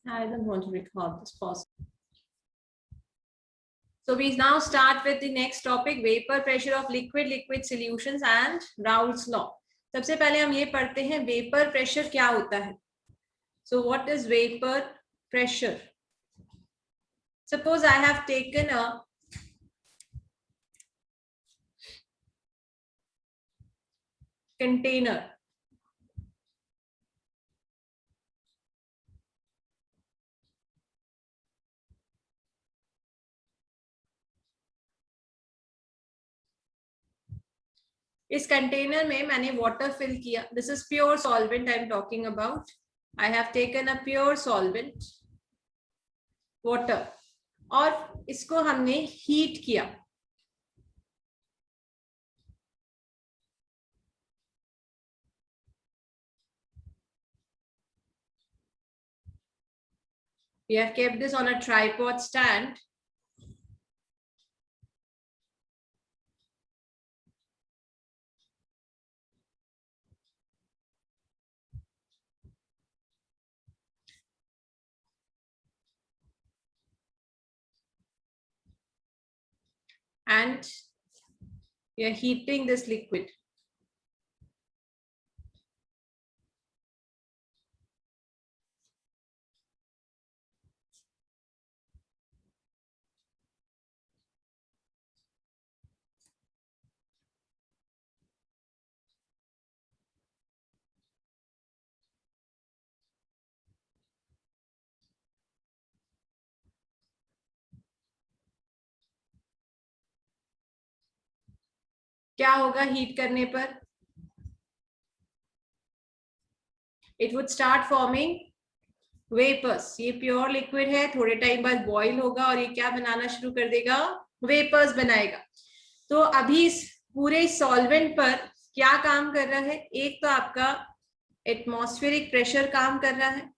I don't want to record this pause. So we now start with the next topic, vapor pressure of liquid solutions and Raoult's law. सबसे पहले हम ये पढ़ते हैं vapour pressure क्या होता है. So what is vapor pressure? Suppose I have taken a container. इस कंटेनर में मैंने वाटर फिल किया. This is pure solvent I am talking about. I have taken a pure solvent water और इसको हमने हीट किया. We have kept this on a tripod stand. And we are heating this liquid. क्या होगा heat करने पर? It would start forming vapours. ये pure liquid है, थोड़े टाइम बाद बॉईल होगा और ये क्या बनाना शुरू कर देगा? वेपर्स बनाएगा. तो अभी इस पूरे सॉल्वेंट पर क्या काम कर रहा है? एक तो आपका एटमॉस्फेरिक प्रेशर काम कर रहा है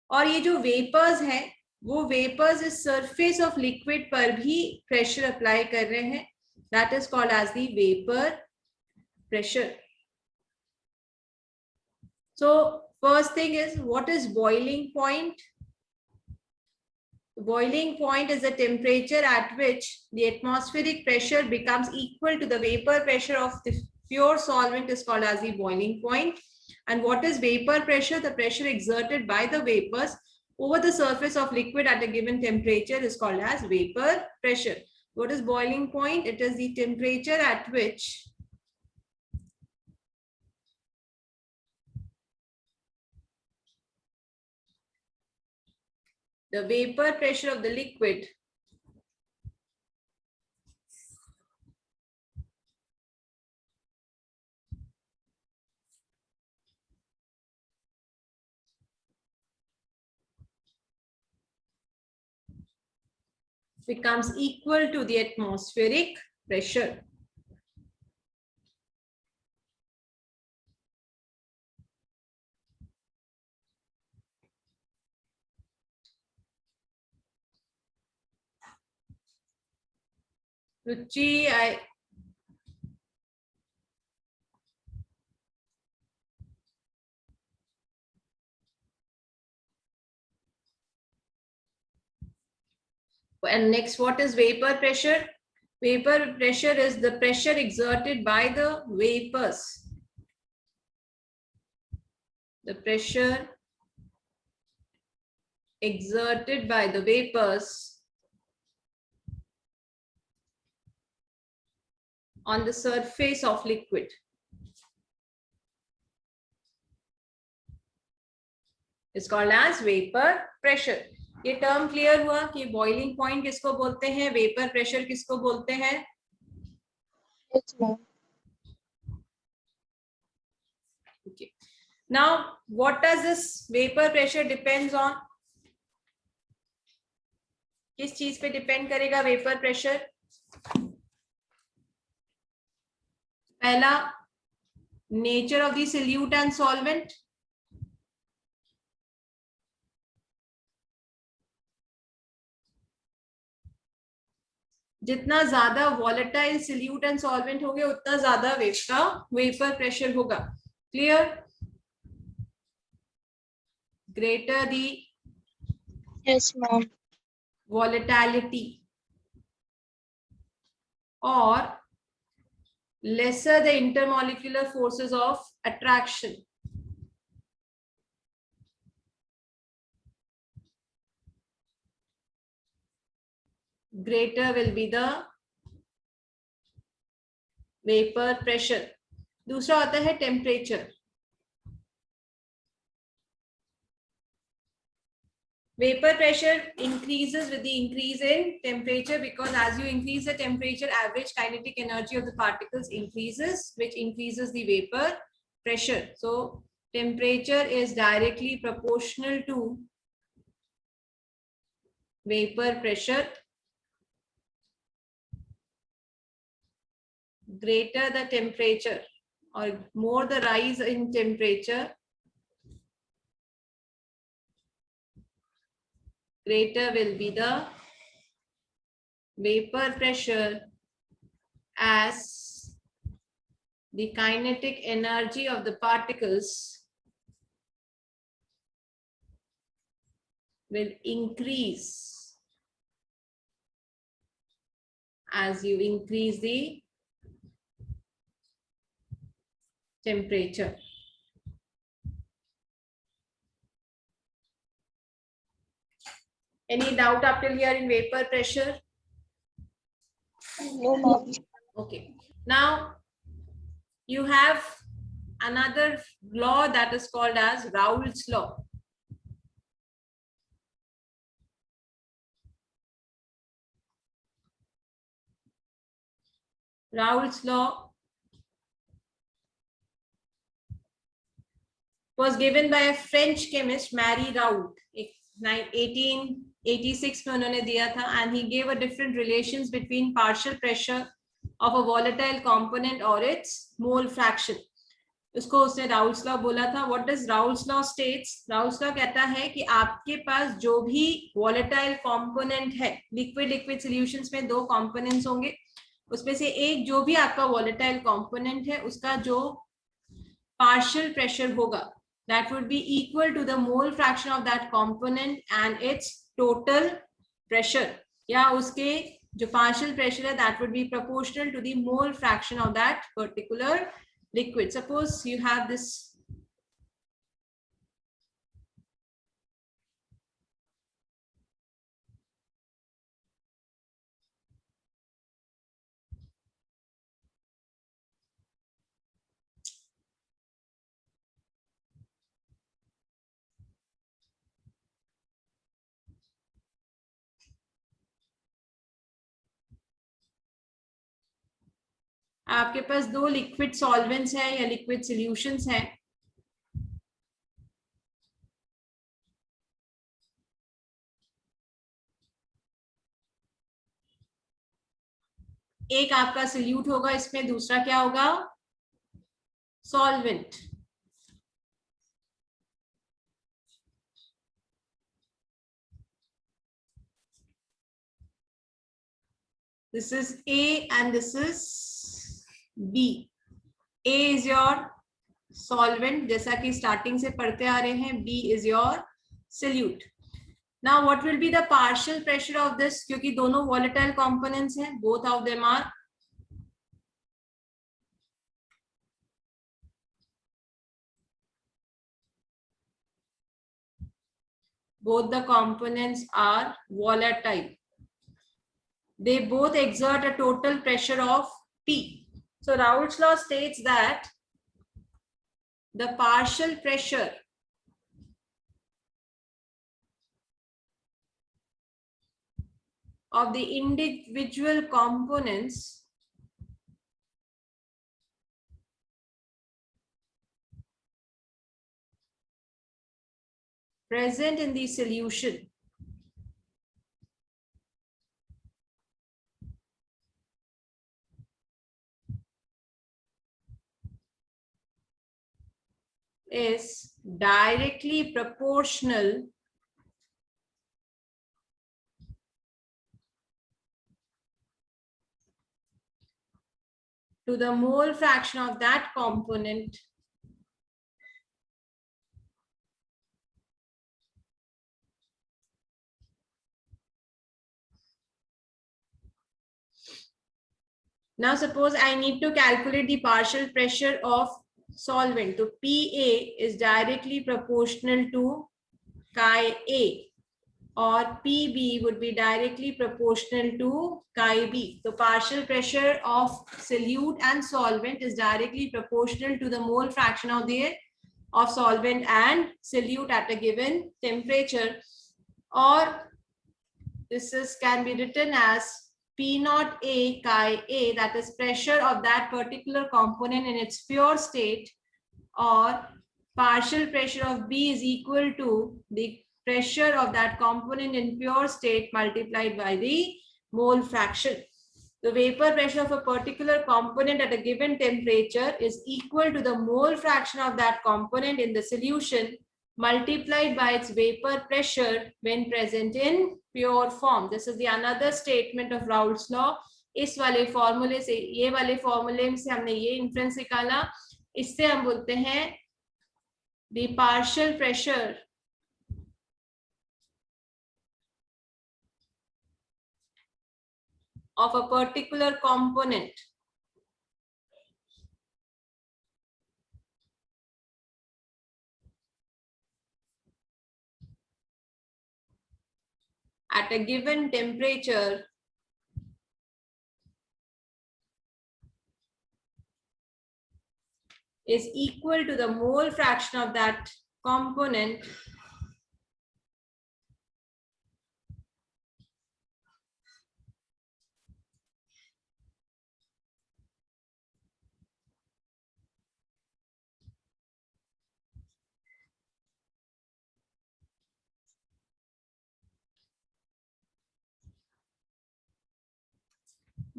और ये जो वेपर्स है वो वेपर्स इस सरफेस ऑफ लिक्विड पर भी प्रेशर अप्लाई कर रहे हैं. That is called as the vapour pressure. So first thing is, what is boiling point? Boiling point is the temperature at which the atmospheric pressure becomes equal to the vapor pressure of the pure solvent is called as the boiling point. And what is vapor pressure? The pressure exerted by the vapors over the surface of liquid at a given temperature is called as vapor pressure. What is boiling point? It is the temperature at which the vapor pressure of the liquid becomes equal to the atmospheric pressure. Ruchi, and next, what is vapor pressure? Vapor pressure is the pressure exerted by the vapors. The pressure exerted by the vapors on the surface of liquid is called as vapor pressure. ये term clear हुआ कि boiling point किसको बोलते हैं, vapour pressure किसको बोलते हैं? Okay. Now, what does this vapor pressure depends on? किस चीज पे डिपेंड करेगा वेपर प्रेशर? पहला, nature of the solute and solvent. जितना ज्यादा वॉलेटाइल सॉल्यूट एंड सॉल्वेंट होंगे उतना ज्यादा वेव का वेपर प्रेशर होगा. Clear? greater the Yes, ma'am. volatility or lesser the intermolecular forces of attraction. Greater will be the vapor pressure. दूसरा होता है temperature. Vapor pressure increases with the increase in temperature, because as you increase the temperature, average kinetic energy of the particles increases, which increases the vapor pressure. So temperature is directly proportional to vapor pressure. Greater the temperature or more the rise in temperature, greater will be the vapor pressure, as the kinetic energy of the particles will increase as you increase the temperature. Any doubt up till here in vapor pressure? No, ma'am. Okay. Now you have another law that is called as Raoult's law. Raoult's law was given by a French chemist, Marie Raoult. 1886 में उन्होंने दिया था, and he gave a different relations between partial pressure of a volatile component or its mole fraction. उसको उसने Raoult's law बोला था. What does Raoult's law states? Raoult's law कहता है कि आपके पास जो भी वॉलेटाइल कंपोनेंट है, लिक्विड लिक्विड सॉल्यूशंस में दो कंपोनेंट्स होंगे, उसमें से एक जो भी आपका वॉलेटाइल कंपोनेंट है उसका जो पार्शियल प्रेशर होगा, that would be equal to the mole fraction of that component and its total pressure, या उसके जो partial pressure है that would be proportional to the mole fraction of that particular liquid. Suppose you have this आपके पास दो liquid solvents हैं या liquid solutions हैं. एक आपका सॉल्यूट होगा इसमें, दूसरा क्या होगा? Solvent. This is A and this is B. A is your solvent, जैसा कि स्टार्टिंग से पढ़ते आ रहे हैं. B is your solute. Now what will be the partial pressure of this? क्योंकि दोनों volatile components हैं, both of them are volatile. They both exert a total pressure of P. So Raoult's law states that the partial pressure of the individual components present in the solution is directly proportional to the mole fraction of that component Now suppose I need to calculate the partial pressure of solvent. So PA is directly proportional to chi A, or PB would be directly proportional to chi B. So partial pressure of solute and solvent is directly proportional to the mole fraction of solvent and solute at a given temperature, or this can be written as P naught A chi A, that is pressure of that particular component in its pure state, or partial pressure of B is equal to the pressure of that component in pure state multiplied by the mole fraction. The vapor pressure of a particular component at a given temperature is equal to the mole fraction of that component in the solution multiplied by its vapor pressure when present in pure form. This is the another statement of Raoult's law. इस वाले फॉर्मूले से, ये वाले फॉर्मूले से हमने ये इन्फ्रेंस निकाला, इससे हम बोलते हैं the partial pressure of a particular component at a given temperature is equal to the mole fraction of that component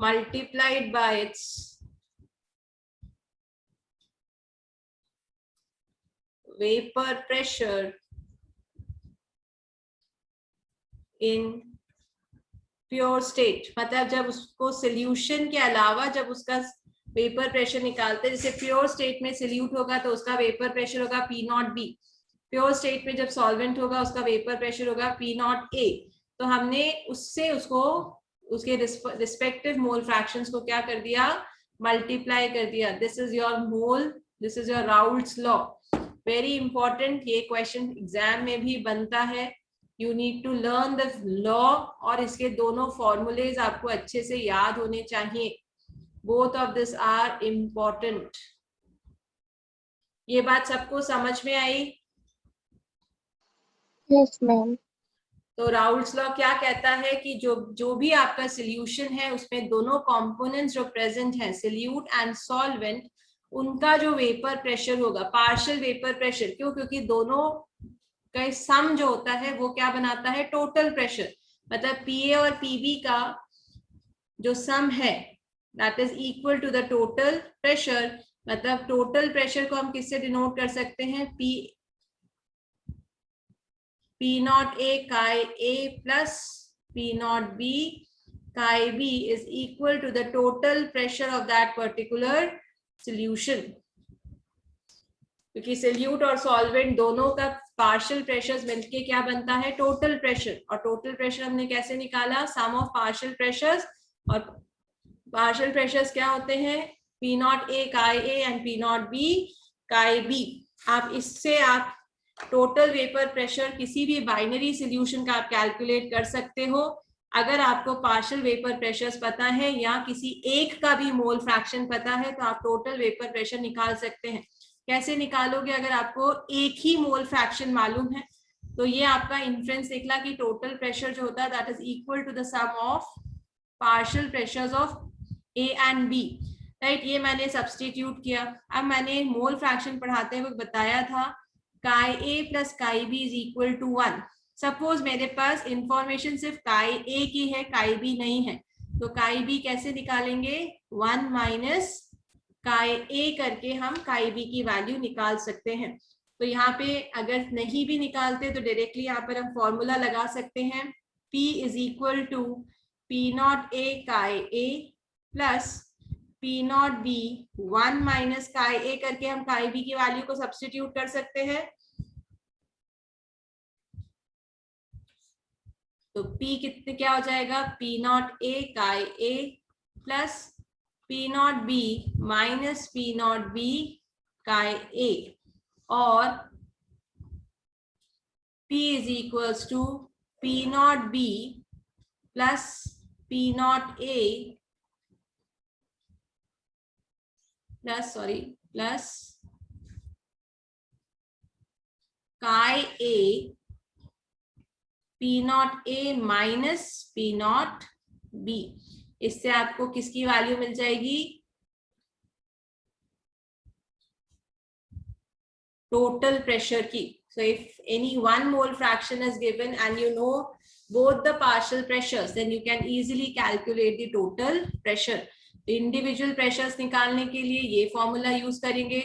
multiplied by its vapor pressure in pure state. मतलब जब उसको सोल्यूशन के अलावा जब उसका वेपर प्रेशर निकालते हैं, जैसे प्योर स्टेट में सोल्यूट होगा तो उसका वेपर प्रेशर होगा P not B, pure state में जब सॉल्वेंट होगा उसका वेपर प्रेशर होगा P नॉट A. तो हमने उससे उसको उसके रिस्पेक्टिव मोल फ्रैक्शंस को क्या कर दिया, मल्टीप्लाई कर दिया. This is your mole, this is your Raoult's law. Very important, ये क्वेश्चन एग्जाम में भी बनता है. You need to learn the law, और इसके दोनों फॉर्मूलेज आपको अच्छे से याद होने चाहिए. Both of this are important. ये बात सबको समझ में आई? Yes ma'am. तो राउल्ट्स लॉ क्या कहता है कि जो भी आपका सोल्यूशन है उसमें दोनों कंपोनेंट्स जो प्रेजेंट हैं, सोल्यूट एंड सॉल्वेंट, उनका जो वेपर प्रेशर होगा, पार्शियल वेपर प्रेशर. क्यों? क्योंकि दोनों का सम जो होता है वो क्या बनाता है, टोटल प्रेशर. मतलब पीए और पीबी का जो सम है that is equal to the total pressure. मतलब टोटल प्रेशर को हम किससे डिनोट कर सकते हैं, P naught A chi A plus P naught B chi B is equal to the total pressure of that particular solution. क्योंकि solute और solvent दोनों का पार्शियल प्रेशर्स मिलके क्या बनता है, टोटल प्रेशर. और टोटल प्रेशर हमने कैसे निकाला, सम ऑफ पार्शियल प्रेशर्स. और पार्शियल प्रेशर्स क्या होते हैं, P naught A chi A and P naught B chi B. आप इससे आप टोटल वेपर प्रेशर किसी भी बाइनरी सॉल्यूशन का आप कैलकुलेट कर सकते हो. अगर आपको पार्शियल वेपर प्रेशर्स पता है या किसी एक का भी मोल फ्रैक्शन पता है तो आप टोटल वेपर प्रेशर निकाल सकते हैं. कैसे निकालोगे, अगर आपको एक ही मोल फ्रैक्शन मालूम है तो ये आपका इन्फ्रेंस निकला कि टोटल प्रेशर जो होता है that is equal to the sum of partial pressures of A and B. Right, ये मैंने सब्स्टिट्यूट किया. अब मैंने मोल फ्रैक्शन पढ़ाते हुए बताया था chi A plus chi B is equal to 1. Suppose मेरे पास इंफॉर्मेशन सिर्फ chi A की है, chi B नहीं है, तो chi B कैसे निकालेंगे, 1 माइनस chi A करके हम chi B की वैल्यू निकाल सकते हैं. तो यहाँ पे अगर नहीं भी निकालते तो डायरेक्टली यहाँ पर हम फॉर्मूला लगा सकते हैं. P is equal to P naught A chi A plus P naught B 1 minus chi A करके हम chi B की वैल्यू को सब्स्टिट्यूट कर सकते हैं. तो P कितने क्या हो जाएगा, P naught A chi A plus P naught B minus P naught B chi A, और P is equals to P naught B plus P naught A plus chi A P naught A minus P naught B। इससे आपको किसकी value मिल जाएगी? Total pressure की। So if any one mole fraction is given and you know both the partial pressures, then you can easily calculate the total pressure. Individual pressures निकालने के लिए ये formula use करेंगे।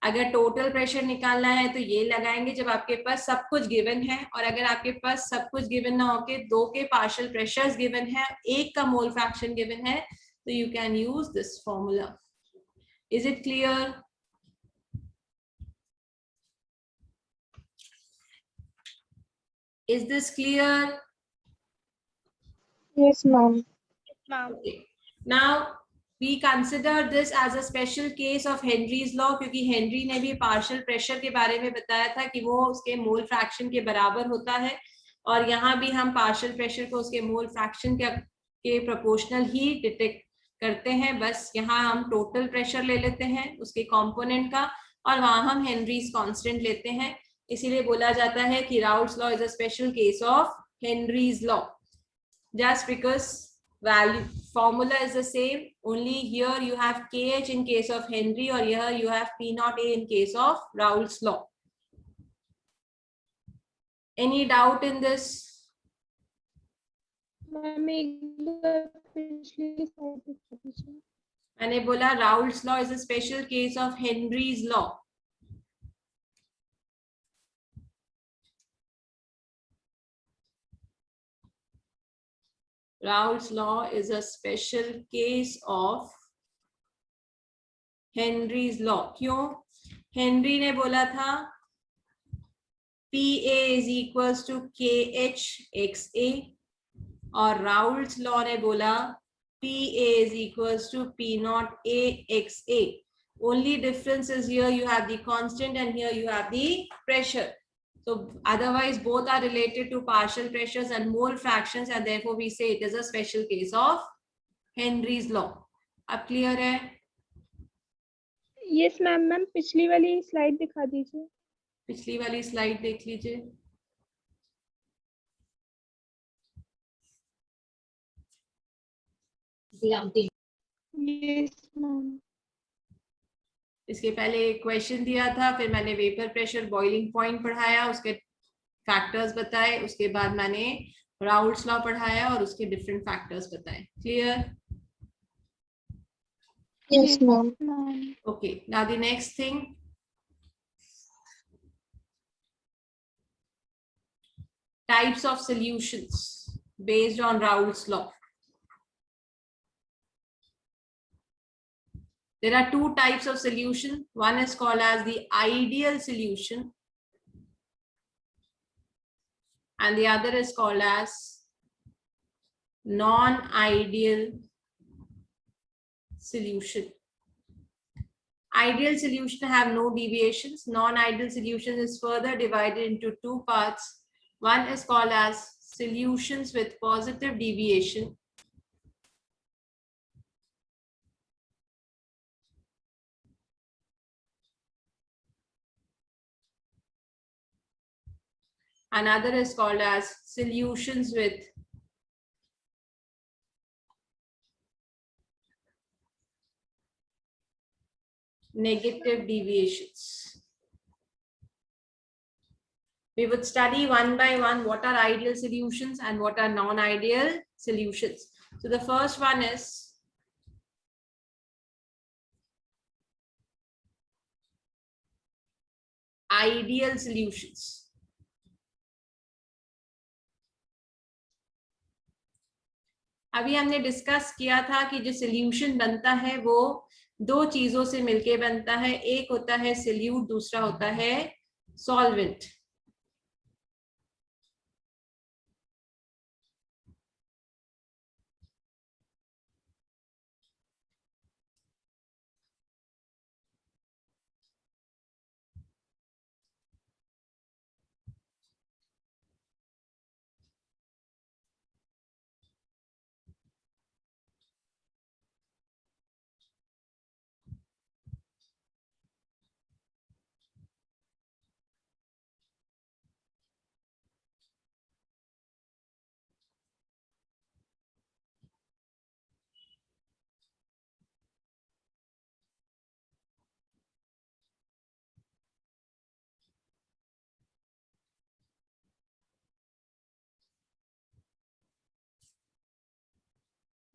अगर टोटल प्रेशर निकालना है तो ये लगाएंगे जब आपके पास सब कुछ गिवन है, और अगर आपके पास सब कुछ गिवन ना होके दो के पार्शियल प्रेशर्स गिवन है, एक का मोल फ्रैक्शन गिवन है, तो you can use this formula. Is it clear? Is this clear? Yes, ma'am. Okay. Now we consider this as a special case of Henry's law, क्योंकि Henry ने भी partial pressure के बारे में बताया था कि वो उसके मोल फ्रैक्शन के बराबर होता है, और यहाँ भी हम पार्शियल प्रेशर को उसके मोल फ्रैक्शन के प्रोपोर्शनल ही डिटेक्ट करते हैं। बस यहाँ हम टोटल प्रेशर ले लेते हैं उसके कंपोनेंट का, और वहां हम हेनरीज कांस्टेंट लेते हैं। इसीलिए बोला जाता है कि Raoult's law is a special case of Henry's law, just because value formula is the same, only here you have kh in case of Henry, or here you have P naught A in case of Raoult's law. Any doubt in this? मैंने बोला Raoult's law is a special case of Henry's law. Raoult's law is a special case of Henry's law. क्यों? Henry ने बोला था PA is equals to KH XA, और Raoult's law ने बोला PA is equals to P naught A XA. Only difference is here you have the constant and here you have the pressure. So otherwise both are related to partial pressures and mole fractions, and therefore we say it is a special case of Henry's law. अब clear है? Yes ma'am. Ma'am पिछली वाली slide दिखा दीजिए। पिछली वाली slide देख लीजिए। Yes ma'am. इसके पहले एक क्वेश्चन दिया था, फिर मैंने वेपर प्रेशर बॉइलिंग पॉइंट पढ़ाया, उसके फैक्टर्स बताए, उसके बाद मैंने राउल्ट्स लॉ पढ़ाया और उसके डिफरेंट फैक्टर्स बताए। Clear? Yes, ma'am. Okay, now the next thing, types of solutions based on Raoult's law. There are two types of solution. One is called as the ideal solution, and the other is called as non-ideal solution. Ideal solution have no deviations. Non-ideal solution is further divided into two parts. One is called as solutions with positive deviation, another is called as solutions with negative deviations. We would study one by one what are ideal solutions and what are non-ideal solutions. So the first one is ideal solutions. अभी हमने discuss किया था कि जो solution बनता है वो दो चीजों से मिलके बनता है, एक होता है सॉल्यूट, दूसरा होता है solvent.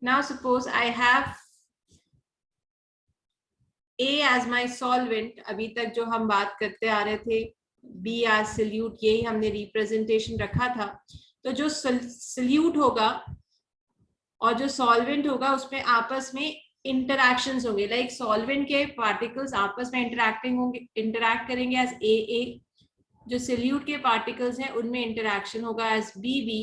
Now suppose I have A as my solvent. अभी तक जो हम बात करते आ रहे थे B as solute, यही हमने रिप्रेजेंटेशन रखा था. तो जो solute होगा और जो सॉल्वेंट होगा उसमें आपस में इंटरैक्शंस होंगे. लाइक सॉल्वेंट के पार्टिकल्स आपस में इंटरैक्ट करेंगे एज AA. जो सोल्यूट के पार्टिकल्स हैं उनमें इंटरैक्शन होगा एज BB.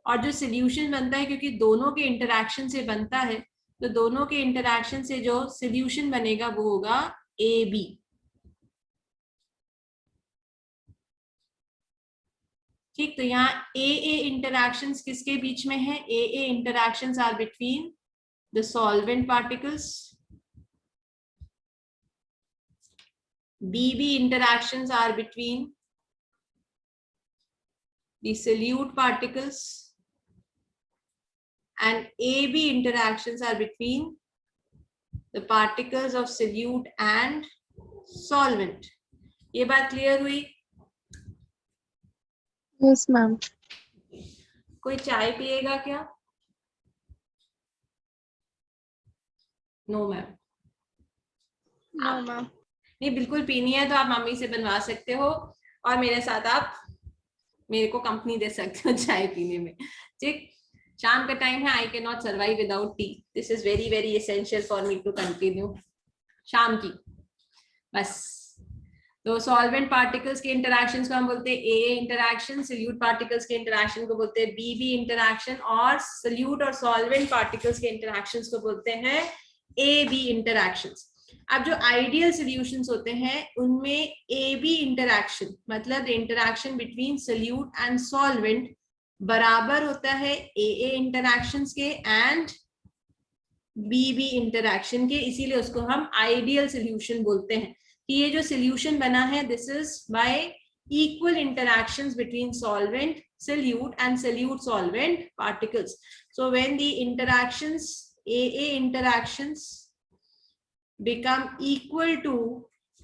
और जो सोल्यूशन बनता है, क्योंकि दोनों के इंटरैक्शन से बनता है, तो दोनों के इंटरैक्शन से जो सोल्यूशन बनेगा वो होगा AB. ठीक, तो यहाँ AA इंटरैक्शंस किसके बीच में है? AA interactions are between the solvent particles. BB interactions are between the solute particles, and AB interactions are between the particles of solute and solvent. ये बात क्लियर हुई? Yes, ma'am. कोई चाय पिएगा क्या? No ma'am. No, ma'am. नहीं, बिल्कुल पीनी है तो आप मम्मी से बनवा सकते हो और मेरे साथ आप मेरे को कंपनी दे सकते हो चाय पीने में. ठीक, शाम का टाइम है. I can not survive without tea. This is very very essential for me to continue. शाम की बस. तो सॉल्वेंट पार्टिकल्स के इंटरैक्शंस को हम बोलते हैं AA इंटरैक्शन. सोल्यूट पार्टिकल्स के इंटरैक्शन को बोलते हैं BB इंटरैक्शन. और सोल्यूट और सॉल्वेंट पार्टिकल्स के इंटरैक्शंस को बोलते हैं AB इंटरैक्शंस. अब जो आइडियल सॉल्यूशंस होते हैं उनमें AB इंटरैक्शन, मतलब interaction between solute and solvent बराबर होता है AA इंटरैक्शंस के एंड BB इंटरैक्शन के. इसीलिए उसको हम आइडियल सॉल्यूशन बोलते हैं कि ये जो सॉल्यूशन बना है this is y equal interactions between solvent, solute and solute solvent particles. So when the interactions AA interactions become equal to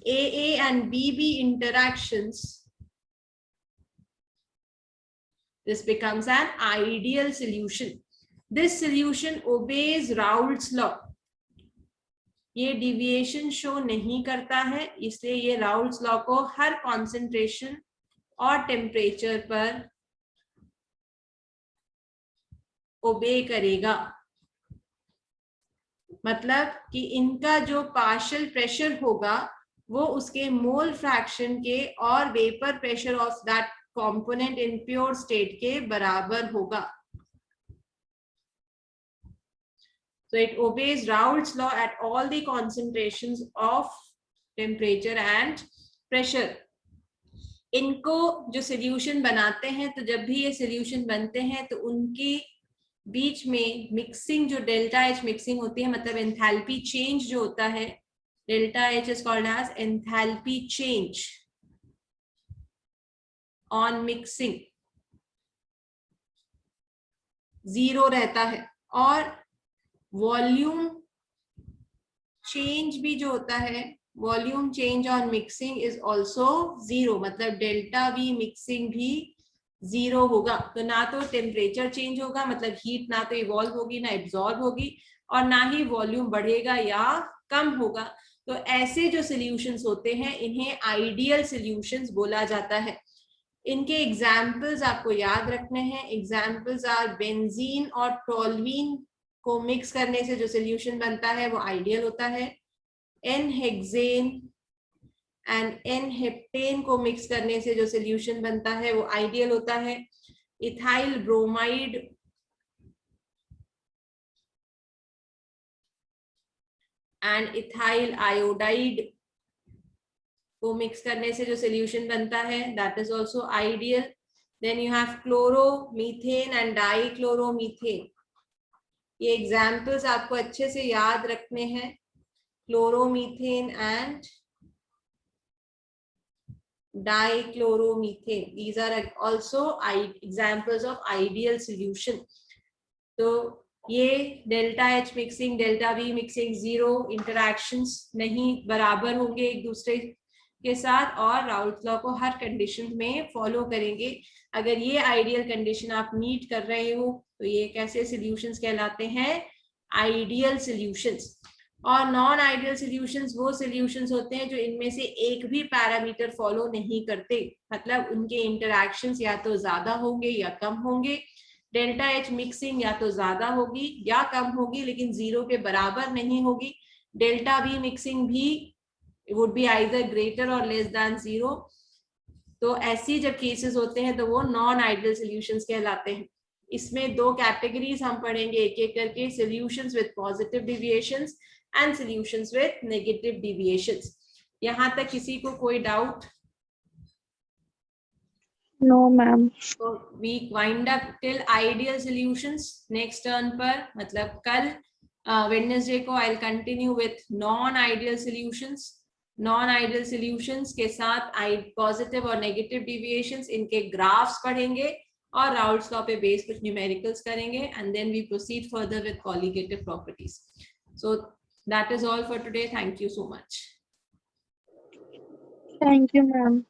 AA and BB interactions, this becomes an ideal solution. This solution obeys Raoult's law. ये deviation show नहीं करता है, इसलिए ये Raoult's law को हर concentration और temperature पर ओबे करेगा. मतलब कि इनका जो पार्शियल प्रेशर होगा वो उसके मोल फ्रैक्शन के और vapour pressure of that component in pure state के बराबर होगा. So it obeys Raoult's law at all the concentrations of temperature and pressure. इनको जो सॉल्यूशन बनाते हैं, तो जब भी ये सॉल्यूशन बनते हैं तो उनकी बीच में मिक्सिंग, जो डेल्टा H मिक्सिंग होती है, मतलब एंथैल्पी चेंज जो होता है, delta H is called as enthalpy change on mixing, 0 रहता है. और वॉल्यूम चेंज भी जो होता है, volume change on mixing is also 0, मतलब डेल्टा V मिक्सिंग भी 0 होगा. तो ना तो टेम्परेचर चेंज होगा, मतलब हीट ना तो इवॉल्व होगी ना एब्जॉर्ब होगी, और ना ही वॉल्यूम बढ़ेगा या कम होगा. तो ऐसे जो सॉल्यूशंस होते हैं इन्हें आइडियल सॉल्यूशंस बोला जाता है. इनके एग्जाम्पल्स आपको याद रखने हैं. एग्जाम्पल्स आर बेंजीन और टोल्यूइन को मिक्स करने से जो सॉल्यूशन बनता है वो आइडियल होता है. N-हेक्सेन एंड N-हेप्टेन को मिक्स करने से जो सॉल्यूशन बनता है वो आइडियल होता है. Ethyl bromide and ethyl iodide को मिक्स करने से जो सॉल्यूशन बनता है that is also ideal. Then you have chloromethane and dichloromethane. ये एग्जाम्पल्स आपको अच्छे से याद रखने हैं. Chloromethane and dichloromethane, these are also examples of ideal solution. तो ये delta H mixing, delta V mixing 0 interactions नहीं, बराबर होंगे एक दूसरे के साथ, और राउल्ट लॉ को हर कंडीशन में फॉलो करेंगे. अगर ये आइडियल कंडीशन आप मीट कर रहे हो तो ये कैसे सॉल्यूशंस कहलाते हैं? Ideal solutions. और नॉन आइडियल सॉल्यूशंस वो सॉल्यूशंस होते हैं जो इनमें से एक भी पैरामीटर फॉलो नहीं करते, मतलब उनके इंटरैक्शंस या तो ज्यादा होंगे या कम होंगे। डेल्टा एच मिक्सिंग या तो ज्यादा होगी या कम होगी, लेकिन जीरो के बराबर नहीं होगी। डेल्टा बी मिक्सिंग भी वुड बी आइदर ग्रेटर और लेस देन जीरो। तो ऐसी जब केसेस होते हैं तो वो नॉन आइडियल सॉल्यूशंस कहलाते हैं। इसमें दो कैटेगरीज हम पढ़ेंगे एक एक करके, solutions with positive deviations and solutions with negative deviations. यहां तक किसी को कोई डाउट? No, ma'am. तो we wind up till ideal solutions. Next turn पर मतलब कल वेडनेसडे को I will continue with non ideal solutions. Non ideal solutions के साथ पॉजिटिव और नेगेटिव डेविएशंस, इनके ग्राफ्स पढ़ेंगे और राउल्ट्स लॉ पे बेस कुछ न्यूमेरिकल्स करेंगे, and then we proceed further with colligative properties. So that is all for today. Thank you so much. Thank you, ma'am.